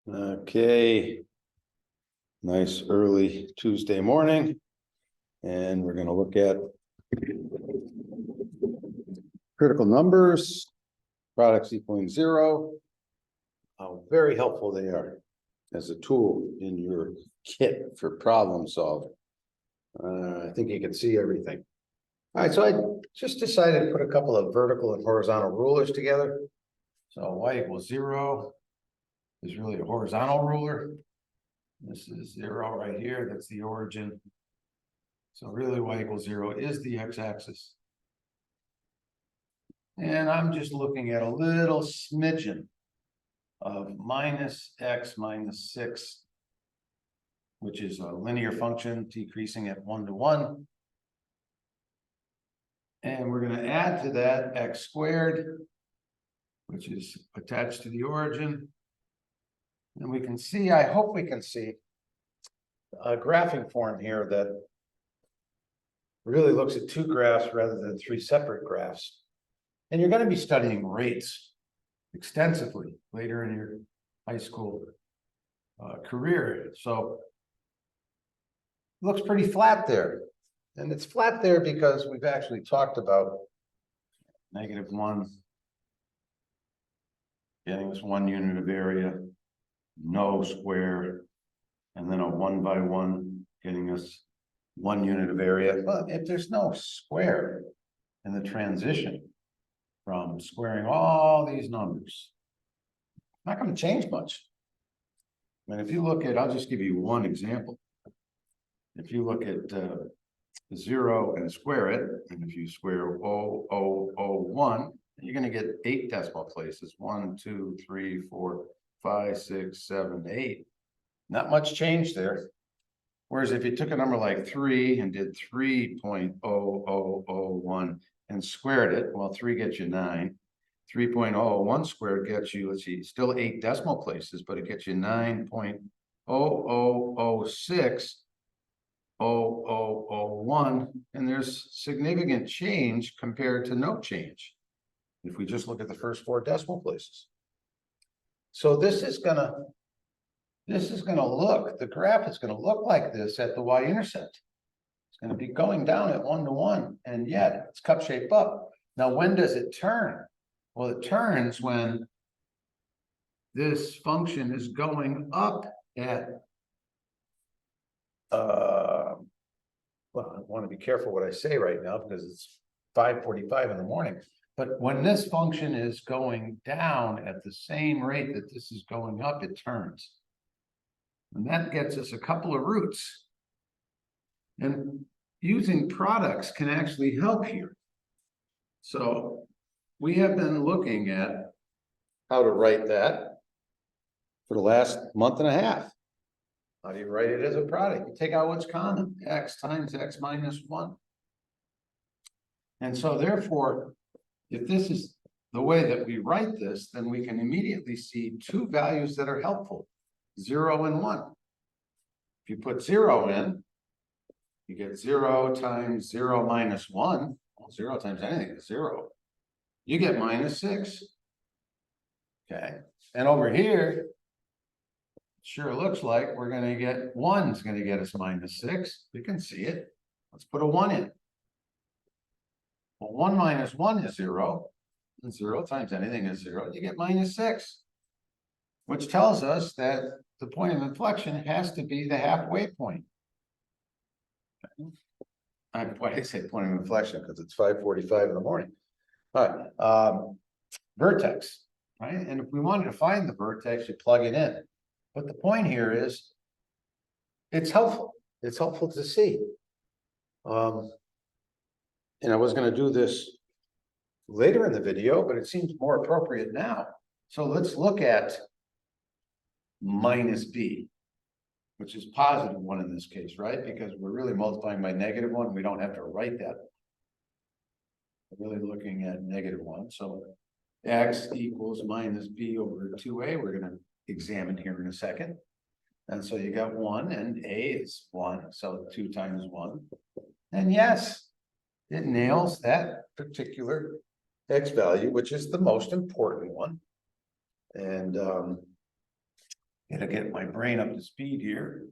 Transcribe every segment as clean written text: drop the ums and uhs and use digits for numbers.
Okay. Nice early Tuesday morning. And we're going to look at critical numbers, products equaling zero. How very helpful they are as a tool in your kit for problem solving. I think you can see everything. All right, so I just decided to put a couple of vertical and horizontal rulers together. So y equals 0 is really a horizontal ruler. This is 0 right here. That's the origin. So really y equals 0 is the x-axis. And I'm just looking at a little smidgen of minus x minus 6, which is a linear function decreasing at 1 to 1. And we're going to add to that x squared, which is attached to the origin. And we can see, I hope we can see, a graphing form here that really looks at two graphs rather than three separate graphs. And you're going to be studying rates extensively later in your high school career. So it looks pretty flat there. And it's flat there because we've actually talked about -1 getting us 1 unit of area, no square, and then a 1 by 1 getting us 1 unit of area. But if there's no square in the transition from squaring all these numbers, not going to change much. I mean, if you look at, I'll just give you one example. If you look at 0 and square it, and if you square 0.0001, you're going to get 8 decimal places. 1, 2, 3, 4, 5, 6, 7, 8. Not much change there. Whereas if you took a number like 3 and did 3.0001 and squared it, well, 3 gets you 9. 3.001 squared gets you, let's see, still 8 decimal places, but it gets you 9.0006.0001, and there's significant change compared to no change if we just look at the first 4 decimal places. So this is gonna look, the graph is gonna look like this at the y-intercept. It's gonna be going down at 1 to 1, and yet it's cup shape up. Now, when does it turn? Well, it turns when this function is going up at, well, I want to be careful what I say right now because it's 5:45 in the morning. But when this function is going down at the same rate that this is going up, it turns. And that gets us a couple of roots. And using products can actually help here. So we have been looking at how to write that for the last month and a half. How do you write it as a product? You take out what's common, x times x minus 1. And so therefore, if this is the way that we write this, then we can immediately see two values that are helpful, 0 and 1. If you put 0 in, you get 0 times 0 minus 1. Well, 0 times anything is 0. You get minus 6. Okay. And over here, sure looks like we're going to get 1's going to get us minus 6. We can see it. Let's put a 1 in. Well, 1 minus 1 is 0. And 0 times anything is 0. You get minus 6. Which tells us that the point of inflection has to be the halfway point. Why do I say point of inflection? Because it's 5:45 in the morning. All right. Vertex, right? And if we wanted to find the vertex, you plug it in. But the point here is, it's helpful. It's helpful to see. And I was going to do this later in the video, but it seems more appropriate now. So let's look at minus b, which is positive 1 in this case, right? Because we're really multiplying by -1. We don't have to write that. We're really looking at -1. So x equals minus b over 2a. We're going to examine here in a second. And so you got 1 and a is 1. So 2 times 1. And yes, it nails that particular x value, which is the most important one. And Gotta get my brain up to speed here.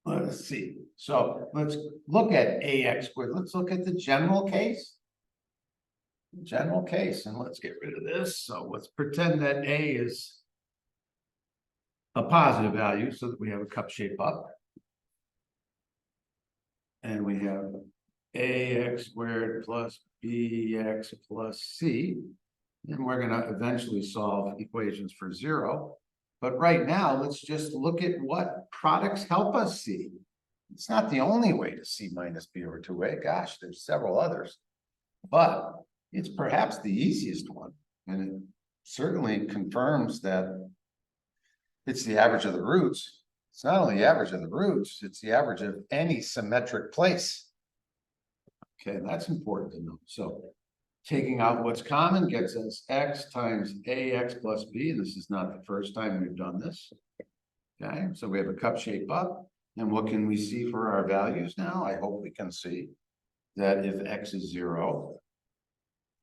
Let's see, so let's look at AX squared, let's look at the general case. General case, and let's get rid of this, so let's pretend that A is a positive value so that we have a cup shape up. And we have AX squared plus BX plus C. And we're gonna eventually solve equations for zero. But right now, let's just look at what products help us see. It's not the only way to see minus B over 2A. Gosh, there's several others. But it's perhaps the easiest one. And it certainly confirms that it's the average of the roots. It's not only the average of the roots, it's the average of any symmetric place. Okay, that's important to know. So taking out what's common gets us X times AX plus B. And this is not the first time we've done this. Okay, so we have a cup shape up. And what can we see for our values now? I hope we can see that if X is 0,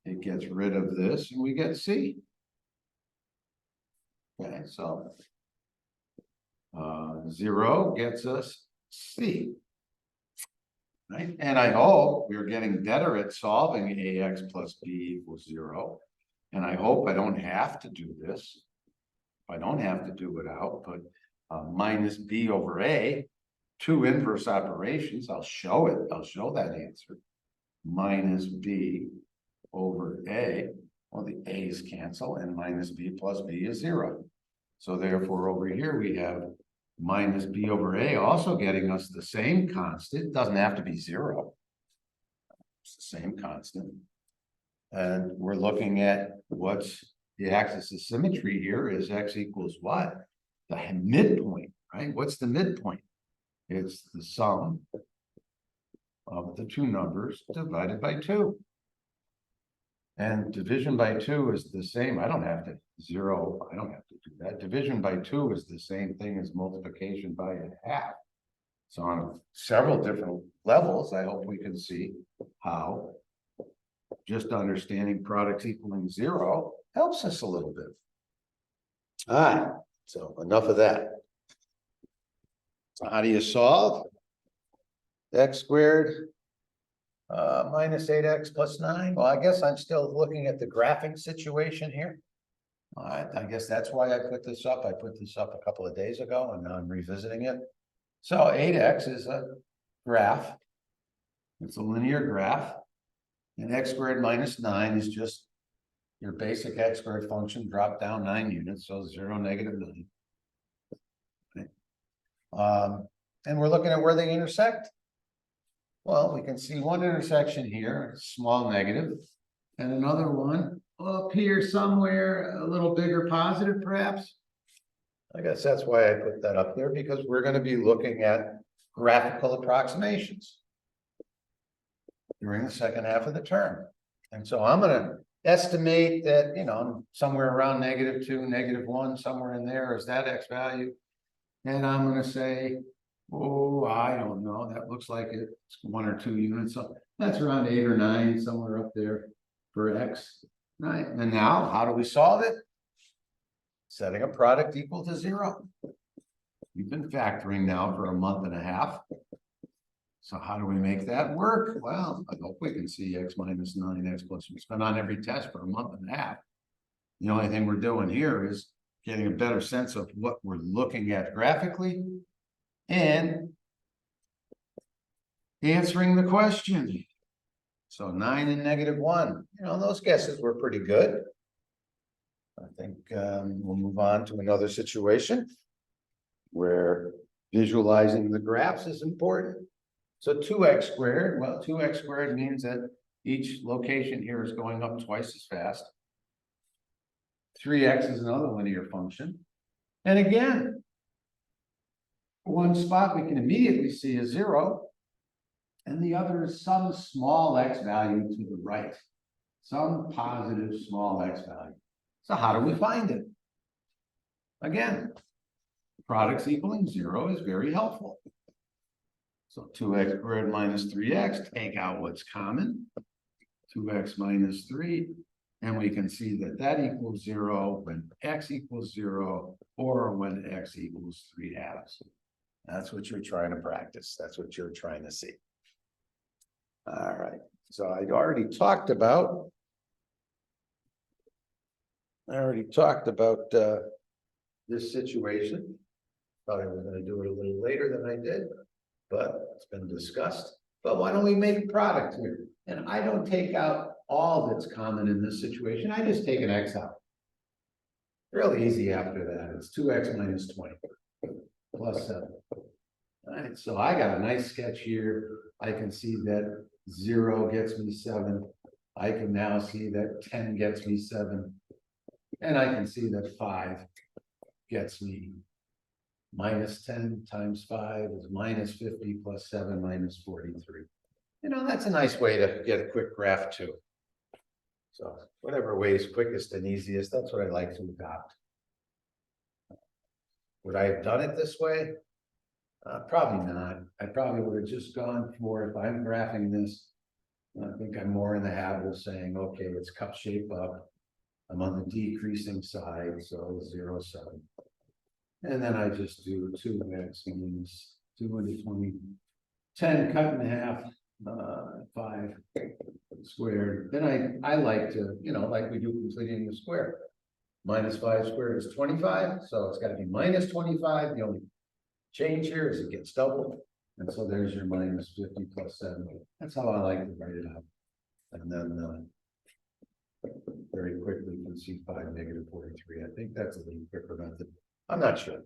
it gets rid of this and we get C. Okay, so 0 gets us C. Right? And I hope we're getting better at solving AX plus B equals 0. And I hope I don't have to do this. I don't have to do it out, but minus B over A, two inverse operations, I'll show it. I'll show that answer. Minus B over A, well, the A's cancel, and minus B plus B is 0. So therefore, over here we have minus B over A also getting us the same constant. It doesn't have to be 0. It's the same constant. And we're looking at what's the axis of symmetry here is X equals what? The midpoint, right? What's the midpoint? It's the sum of the two numbers divided by 2. And division by 2 is the same. I don't have to zero. I don't have to do that. Division by 2 is the same thing as multiplication by a half. So on several different levels, I hope we can see how just understanding products equaling 0 helps us a little bit. All right, so enough of that. So how do you solve? X squared minus 8x plus 9. Well, I guess I'm still looking at the graphing situation here. I guess that's why I put this up. I put this up a couple of days ago and now I'm revisiting it. So 8x is a graph. It's a linear graph. And x squared minus 9 is just your basic x squared function dropped down 9 units. So 0, negative 9. Okay. And we're looking at where they intersect. Well, we can see one intersection here, small negative, and another one up here somewhere, a little bigger positive, perhaps. I guess that's why I put that up there, because we're going to be looking at graphical approximations during the second half of the term. And so I'm going to estimate that, you know, somewhere around -2, -1, somewhere in there is that X value. And I'm going to say, oh, I don't know. That looks like it's 1 or 2 units. So that's around 8 or 9, somewhere up there for X. Right. And now, how do we solve it? Setting a product equal to 0. We've been factoring now for a month and a half. So how do we make that work? Well, I hope we can see X minus 9, X plus. It's been on every test for a month and a half. The only thing we're doing here is getting a better sense of what we're looking at graphically and answering the question. So 9 and -1, you know, those guesses were pretty good. I think we'll move on to another situation where visualizing the graphs is important. So 2x squared, well, 2x squared means that each location here is going up twice as fast. 3x is another linear function. And again, one spot we can immediately see is 0, and the other is some small x value to the right, some positive small x value. So how do we find it? Again, products equaling 0 is very helpful. So 2x squared minus 3x, take out what's common. 2x minus 3, And we can see that that equals 0 when x equals 0 or when x equals 3/2. That's what you're trying to practice. That's what you're trying to see. All right, so I already talked about this situation. Probably we're going to do it a little later than I did, but it's been discussed. But why don't we make a product here? And I don't take out all that's common in this situation. I just take an x out. Really easy after that. It's 2x minus 20 plus 7. All right, so I got a nice sketch here. I can see that 0 gets me 7. I can now see that 10 gets me 7. And I can see that 5 gets me minus 10 times 5 is minus 50 plus 7 minus 43. You know, that's a nice way to get a quick graph too. So whatever way is quickest and easiest, that's what I like to adopt. Would I have done it this way? Probably not. I probably would have just gone for, if I'm graphing this, I think I'm more in the habit of saying, okay, it's cup shape up. I'm on the decreasing side, so 0, 7. And then I just do 2x minus 2 into 20, 10 cut in half, 5 squared. Then I like to, you know, like we do completing the square. Minus 5 squared is 25, so it's got to be minus 25. The only change here is it gets doubled. And so there's your minus 50 plus 7. That's how I like to write it out. And then very quickly you can see 5 negative 43. I think that's a little quicker method. I'm not sure.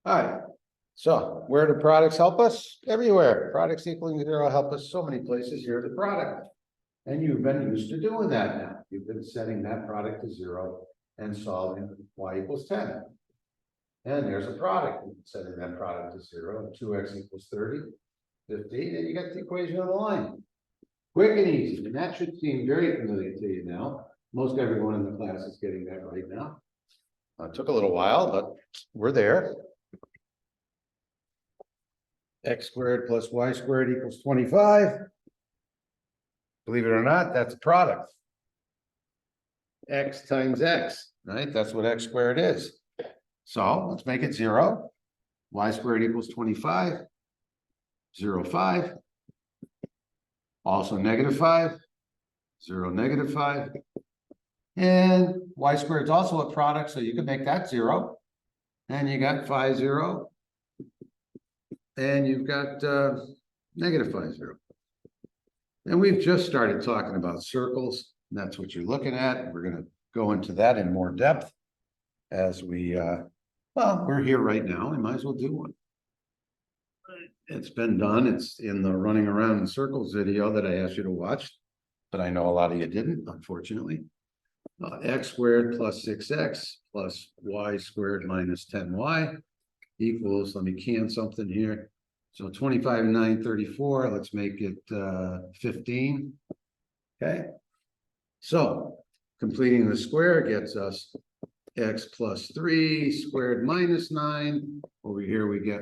All right. So where do products help us? Everywhere. Products equaling 0 help us so many places. Here's the product. And you've been used to doing that now. You've been setting that product to 0 and solving y equals 10. And there's a product, setting that product to 0, 2x equals 30, 50, and you get the equation of the line. Quick and easy, and that should seem very familiar to you now. Most everyone in the class is getting that right now. It took a little while, but we're there. X squared plus y squared equals 25. Believe it or not, that's a product. X times x, right? That's what x squared is. So let's make it 0. Y squared equals 25. 0, 5. Also negative 5. 0, negative 5. And y squared is also a product, so you can make that 0. And you got 5, 0. And you've got negative 5, 0. And we've just started talking about circles. And that's what you're looking at. We're going to go into that in more depth as we, well, we're here right now. We might as well do one. It's been done. It's in the running around in circles video that I asked you to watch, but I know a lot of you didn't, unfortunately. X squared plus 6x plus y squared minus 10y equals, let me can something here. So 25 and 9, 34. Let's make it 15. Okay. So completing the square gets us x plus 3 squared minus 9. Over here we get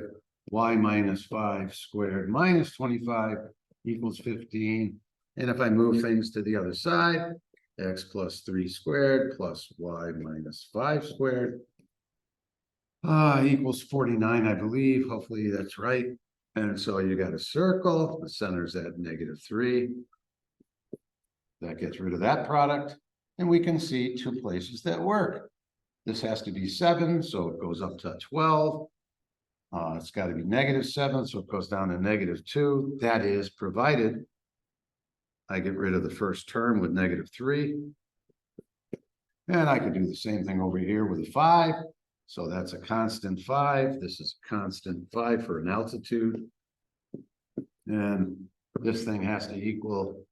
y minus 5 squared minus 25 equals 15. And if I move things to the other side, x plus 3 squared plus y minus 5 squared equals 49, I believe. Hopefully that's right. And so you got a circle. The center's at negative 3. That gets rid of that product. And we can see 2 places that work. This has to be 7, so it goes up to 12. It's got to be negative 7, so it goes down to negative 2. That is provided I get rid of the first term with negative 3. And I could do the same thing over here with a 5. So that's a constant 5. This is a constant 5 for an altitude. And this thing has to equal,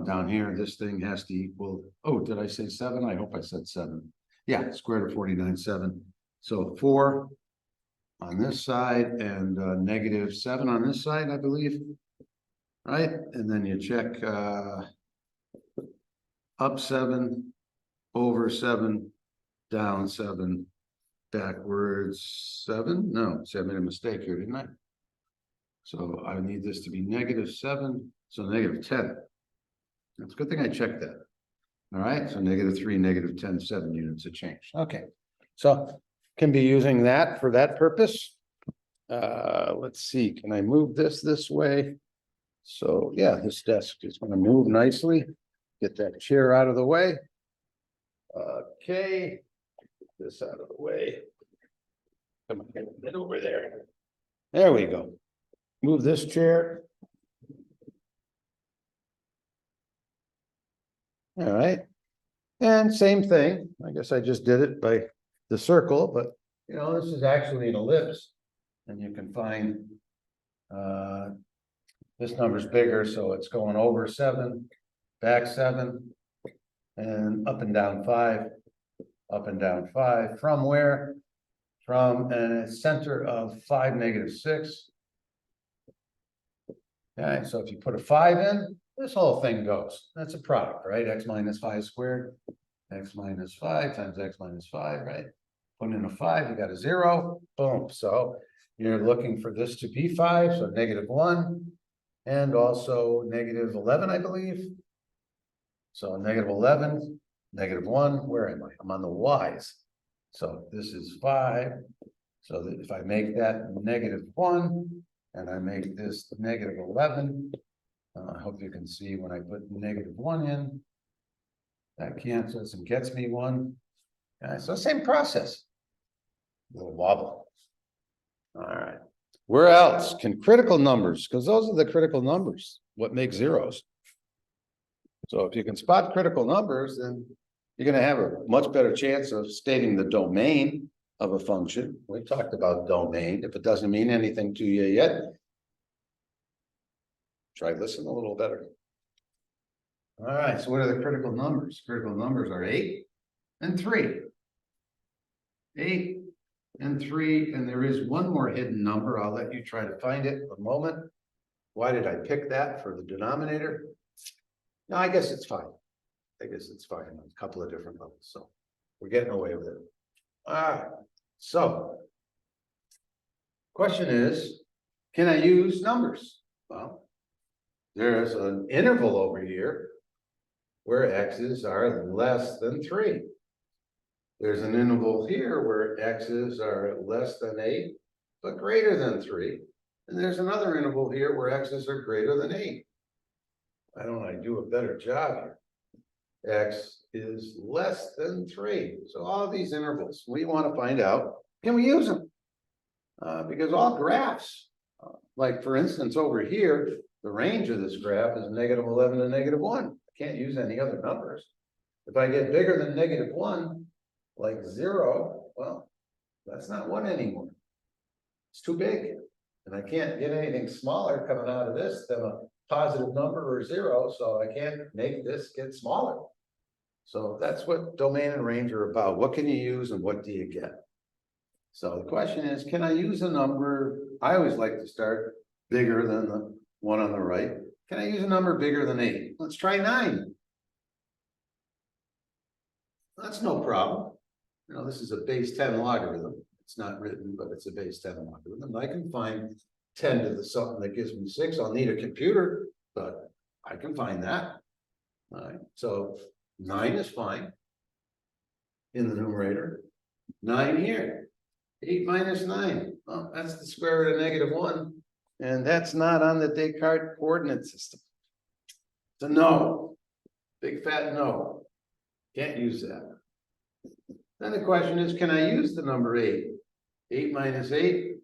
down here, this thing has to equal, oh, did I say 7? I hope I said 7. Yeah, square root of 49, 7. So 4 on this side and negative 7 on this side, I believe. Right? And then you check up 7, over 7, down 7, backwards 7. No, see, I made a mistake here, didn't I? So I need this to be negative 7, so negative 10. That's a good thing I checked that. All right, so -3, -10, 7 units of change. Okay, so can be using that for that purpose. Let's see, can I move this way? So, yeah, this desk is gonna move nicely. Get that chair out of the way. Okay, get this out of the way. Come on, get over there. There we go. Move this chair. All right. And same thing, I guess I just did it by the circle, but you know, this is actually an ellipse. And you can find this number's bigger, so it's going over 7, back 7, and up and down 5, up and down 5. From where? From a center of 5, -6. Okay, so if you put a 5 in, this whole thing goes. That's a product, right? X minus 5 squared, x minus 5 times x minus 5, right? Put in a 5, you got a 0, boom. So you're looking for this to be 5, so -1, and also -11, I believe. So -11, -1, where am I? I'm on the y's. So this is 5. So that if I make that -1, and I make this -11, I hope you can see when I put -1 in, that cancels and gets me 1. So same process. A little wobble. All right. Where else can critical numbers, because those are the critical numbers, what makes zeros. So if you can spot critical numbers, then you're going to have a much better chance of stating the domain of a function. We talked about domain. If it doesn't mean anything to you yet, try listen a little better. All right, so what are the critical numbers? Critical numbers are 8 and 3. 8 and 3, and there is one more hidden number. I'll let you try to find it in a moment. Why did I pick that for the denominator? No, I guess it's fine. I guess it's fine on a couple of different levels. So we're getting away with it. All right. So question is, can I use numbers? Well, there's an interval over here where x's are less than 3. There's an interval here where x's are less than 8, but greater than 3. And there's another interval here where x's are greater than 8. Why don't I do a better job here? X is less than 3. So all of these intervals, we want to find out, can we use them? Because all graphs, like for instance, over here, the range of this graph is -11 to -1. I can't use any other numbers. If I get bigger than -1, like 0, well, that's not 1 anymore. It's too big. And I can't get anything smaller coming out of this than a positive number or 0, so I can't make this get smaller. So that's what domain and range are about. What can you use and what do you get? So the question is, can I use a number? I always like to start bigger than the one on the right. Can I use a number bigger than 8? Let's try 9. That's no problem. You know, this is a base 10 logarithm. It's not written, but it's a base 10 logarithm. I can find 10 to the something that gives me 6. I'll need a computer, but I can find that. All right, so 9 is fine in the numerator. 9 here. 8 minus 9. Well, that's the square root of -1. And that's not on the Descartes coordinate system. It's a no. Big fat no. Can't use that. Then the question is, can I use the number 8? 8 minus 8?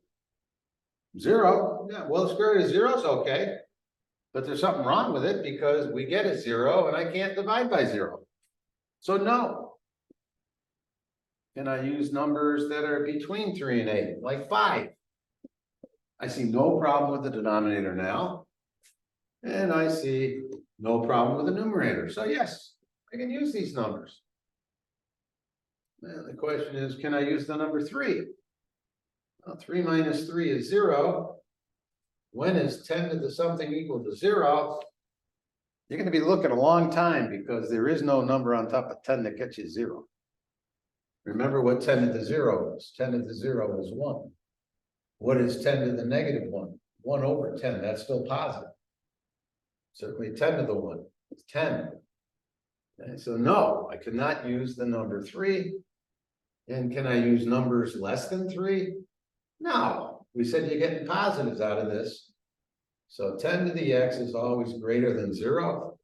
0. Yeah, well, the square root of 0 is okay. But there's something wrong with it because we get a 0 and I can't divide by 0. So no. Can I use numbers that are between 3 and 8, like 5? I see no problem with the denominator now. And I see no problem with the numerator. So yes, I can use these numbers. And the question is, can I use the number 3? Well, 3 minus 3 is 0. When is 10 to the something equal to 0? You're going to be looking a long time because there is no number on top of 10 that gets you 0. Remember what 10 to the 0 is. 10 to the 0 is 1. What is 10 to the -1? 1 over 10, that's still positive. Certainly 10 to the 1 is 10. And so no, I could not use the number 3. And can I use numbers less than 3? No, we said you're getting positives out of this. So 10 to the x is always greater than 0.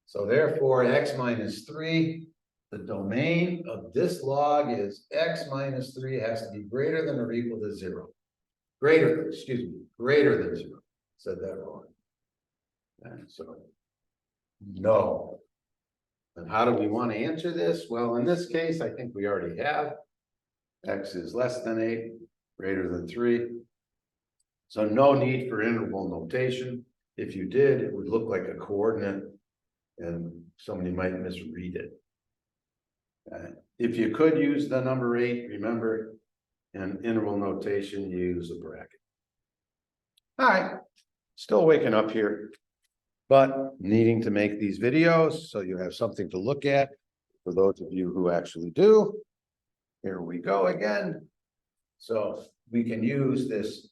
So therefore, x minus 3, the domain of this log is x minus 3 has to be greater than or equal to 0. Greater than 0. Said that wrong. And so, no. And how do we want to answer this? Well, in this case, I think we already have. X is less than 8, greater than 3. So no need for interval notation. If you did, it would look like a coordinate and somebody might misread it. If you could use the number 8, remember, in interval notation, you use a bracket. All right, still waking up here, but needing to make these videos so you have something to look at for those of you who actually do. Here we go again. So we can use this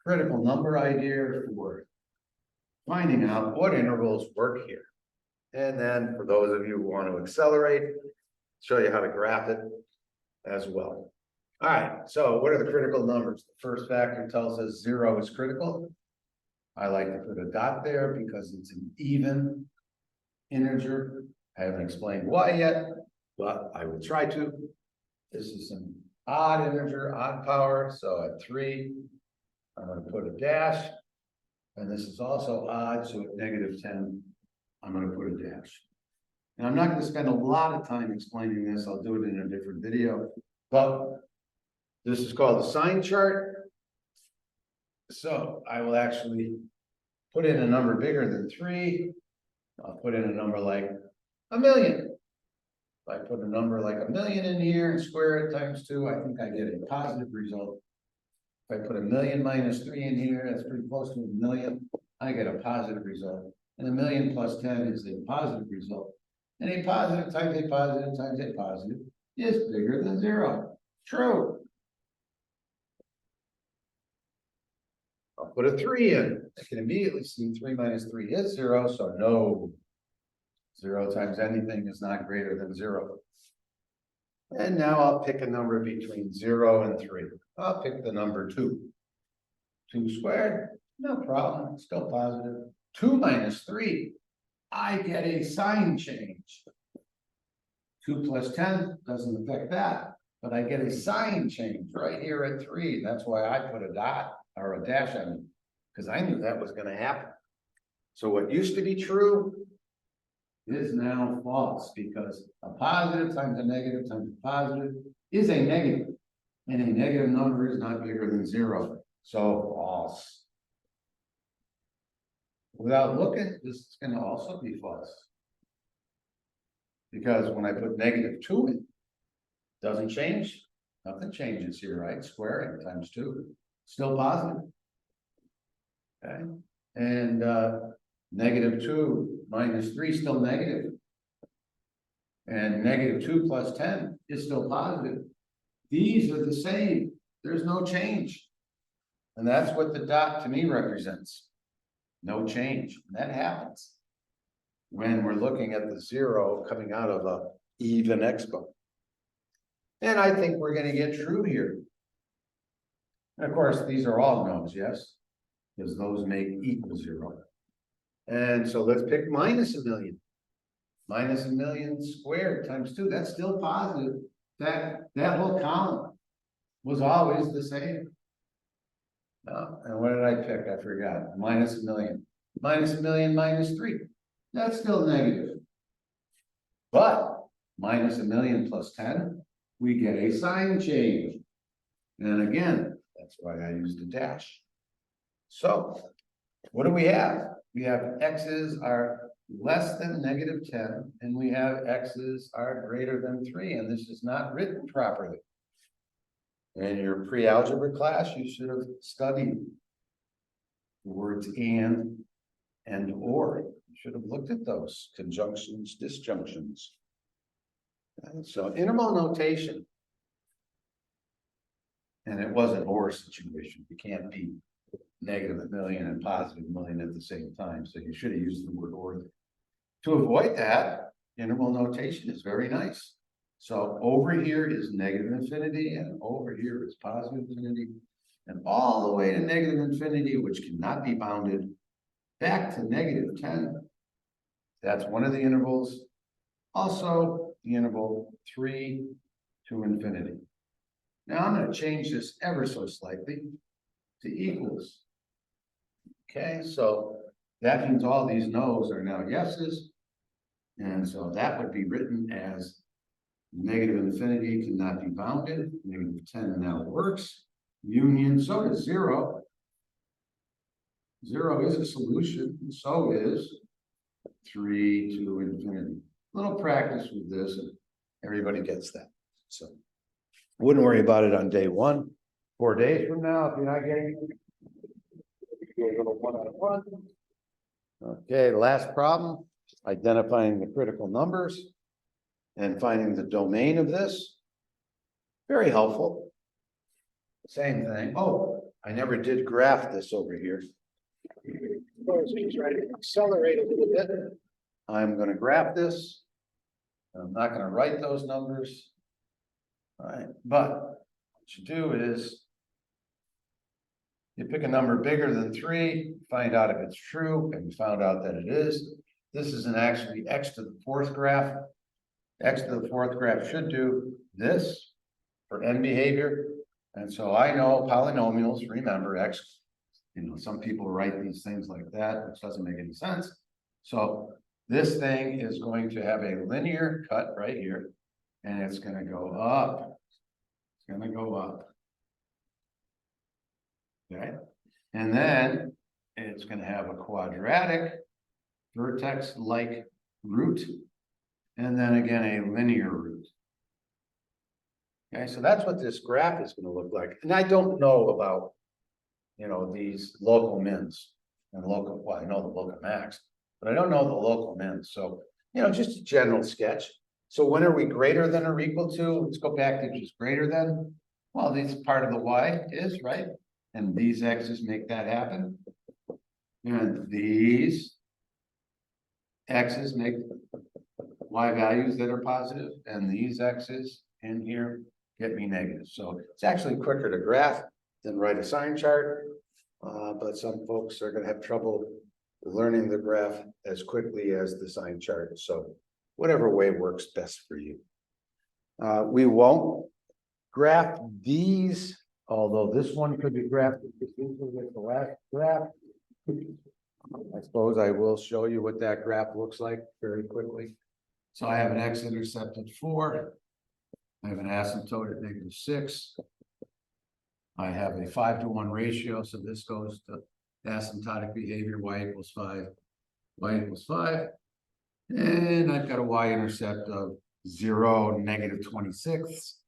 critical number idea for finding out what intervals work here. And then for those of you who want to accelerate, show you how to graph it as well. All right, so what are the critical numbers? The first factor tells us 0 is critical. I like to put a dot there because it's an even integer. I haven't explained why yet, but I will try to. This is an odd integer, odd power. So at 3, I'm going to put a dash. And this is also odd. So at -10, I'm going to put a dash. And I'm not going to spend a lot of time explaining this. I'll do it in a different video. But this is called a sign chart. So I will actually put in a number bigger than 3. I'll put in a number like 1,000,000. If I put a number like 1,000,000 in here and square it times 2, I think I get a positive result. If I put 1,000,000 minus 3 in here, that's pretty close to 1,000,000. I get a positive result. And 1,000,000 plus 10 is a positive result. And a positive times a positive times a positive is bigger than 0. True. I'll put a 3 in. I can immediately see 3 minus 3 is 0, so no. 0 times anything is not greater than 0. And now I'll pick a number between 0 and 3. I'll pick the number 2. 2 squared, no problem, still positive. 2 minus 3, I get a sign change. 2 plus 10 doesn't affect that, but I get a sign change right here at 3. That's why I put a dot or a dash on it, because I knew that was going to happen. So what used to be true is now false, because a positive times a negative times a positive is a negative, and a negative number is not bigger than 0. So false. Without looking, this is going to also be false, because when I put -2 in, it doesn't change. Nothing changes here, right? Squaring times 2, still positive. Okay, and -2 minus 3 still negative. And -2 plus 10 is still positive. These are the same. There's no change. And that's what the dot to me represents. No change. And that happens when we're looking at the 0 coming out of a even exponent. And I think we're going to get true here. And of course, these are all no's, yes? Because those make equal 0. And so let's pick -1,000,000. -1,000,000 squared times 2, that's still positive. That whole column was always the same. No, and what did I pick? I forgot. -1,000,000. -1,000,000 minus 3. That's still negative. But -1,000,000 plus 10, we get a sign change. And again, that's why I used a dash. So what do we have? We have x's are less than -10, and we have x's are greater than 3, and this is not written properly. In your pre-algebra class, you should have studied the words and or. You should have looked at those conjunctions, disjunctions. And so interval notation, and it was an or situation. You can't be -1,000,000 and +1,000,000 at the same time. So you should have used the word or. To avoid that, interval notation is very nice. So over here is negative infinity, and over here is positive infinity, and all the way to negative infinity, which cannot be bounded, back to negative 10. That's one of the intervals. Also, the interval 3 to infinity. Now I'm going to change this ever so slightly to equals. Okay, so that means all these no's are now yeses. And so that would be written as negative infinity cannot be bounded. Negative 10 now works. Union, so does 0. 0 is a solution, and so is 3 to infinity. Little practice with this, and everybody gets that. So wouldn't worry about it on day 1. 4 days from now, if you're not getting it, you go a little 1 out of 1. Okay, last problem, identifying the critical numbers and finding the domain of this. Very helpful. Same thing. Oh, I never did graph this over here. Try to accelerate a little bit. I'm going to graph this. I'm not going to write those numbers. All right, but what you do is you pick a number bigger than 3, find out if it's true, and you found out that it is. This is actually x to the 4th graph. X to the 4th graph should do this for n behavior. And so I know polynomials, remember x, some people write these things like that, which doesn't make any sense. So this thing is going to have a linear cut right here, and it's going to go up. It's going to go up. Okay. And then it's going to have a quadratic vertex-like root, and then again a linear root. Okay, so that's what this graph is going to look like. And I don't know about, these local mins and local, well, I know the local max, but I don't know the local mins. So, just a general sketch. So when are we greater than or equal to? Let's go back to just greater than. Well, this part of the y is, right? And these x's make that happen. And these x's make y values that are positive, and these x's in here get me negative. So it's actually quicker to graph than write a sign chart, but some folks are going to have trouble learning the graph as quickly as the sign chart. So whatever way works best for you. We won't graph these, although this one could be graphed because this will get the last graph. I suppose I will show you what that graph looks like very quickly. So I have an x-intercept at 4. I have an asymptote at -6. I have a 5-to-1 ratio, so this goes to asymptotic behavior, y equals 5, y equals 5. And I've got a y-intercept of 0, -26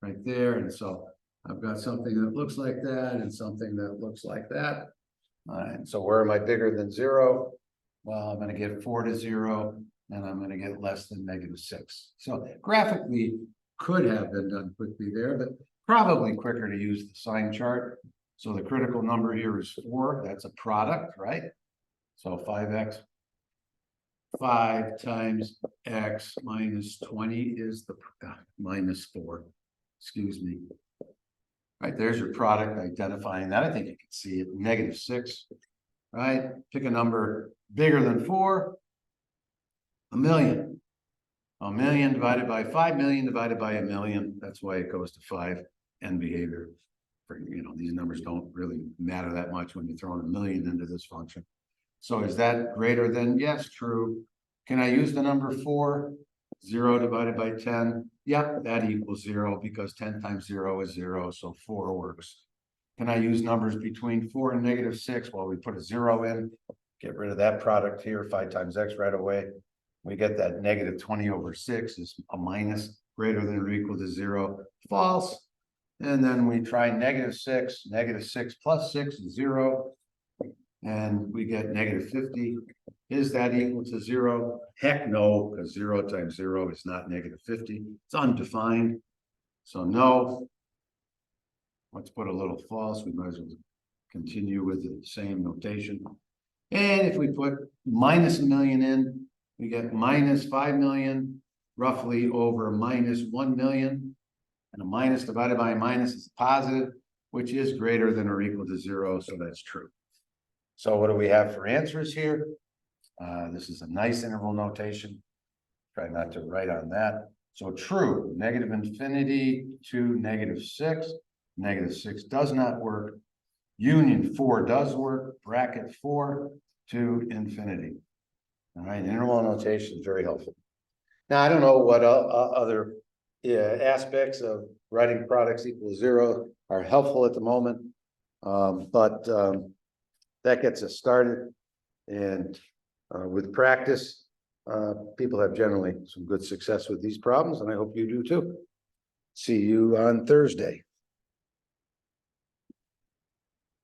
right there. And so I've got something that looks like that and something that looks like that. All right, so where am I bigger than 0? Well, I'm going to get 4 to 0, and I'm going to get less than -6. So graphically could have been done quickly there, but probably quicker to use the sign chart. So the critical number here is 4. That's a product, right? So 5x, 5 times x minus 20 is the minus 4. Excuse me. Right, there's your product identifying that. I think you can see it, -6, right? Pick a number bigger than 4, 1,000,000. 1,000,000 divided by 5,000,000 divided by 1,000,000. That's why it goes to 5n behavior. For, these numbers don't really matter that much when you're throwing 1,000,000 into this function. So is that greater than? Yes, true. Can I use the number 4? 0 divided by 10. Yep, that equals 0 because 10 times 0 is 0, so 4 works. Can I use numbers between 4 and -6? Well, we put a 0 in, get rid of that product here, 5 times x right away. We get that -20/6 is a minus, greater than or equal to 0, false. And then we try -6, -6 plus 6 is 0. And we get -50. Is that equal to 0? Heck no, because 0 times 0 is not -50. It's undefined. So no. Let's put a little false. We might as well continue with the same notation. And if we put -1,000,000 in, we get minus 5 million roughly over minus 1 million. And a minus divided by a minus is positive, which is greater than or equal to 0, so that's true. So what do we have for answers here? This is a nice interval notation. Try not to write on that. So true, negative infinity to -6. -6 does not work. Union 4 does work. Bracket 4 to infinity. All right, interval notation is very helpful. Now, I don't know what other aspects of writing products equal 0 are helpful at the moment. But that gets us started. And with practice, people have generally some good success with these problems, and I hope you do too. See you on Thursday.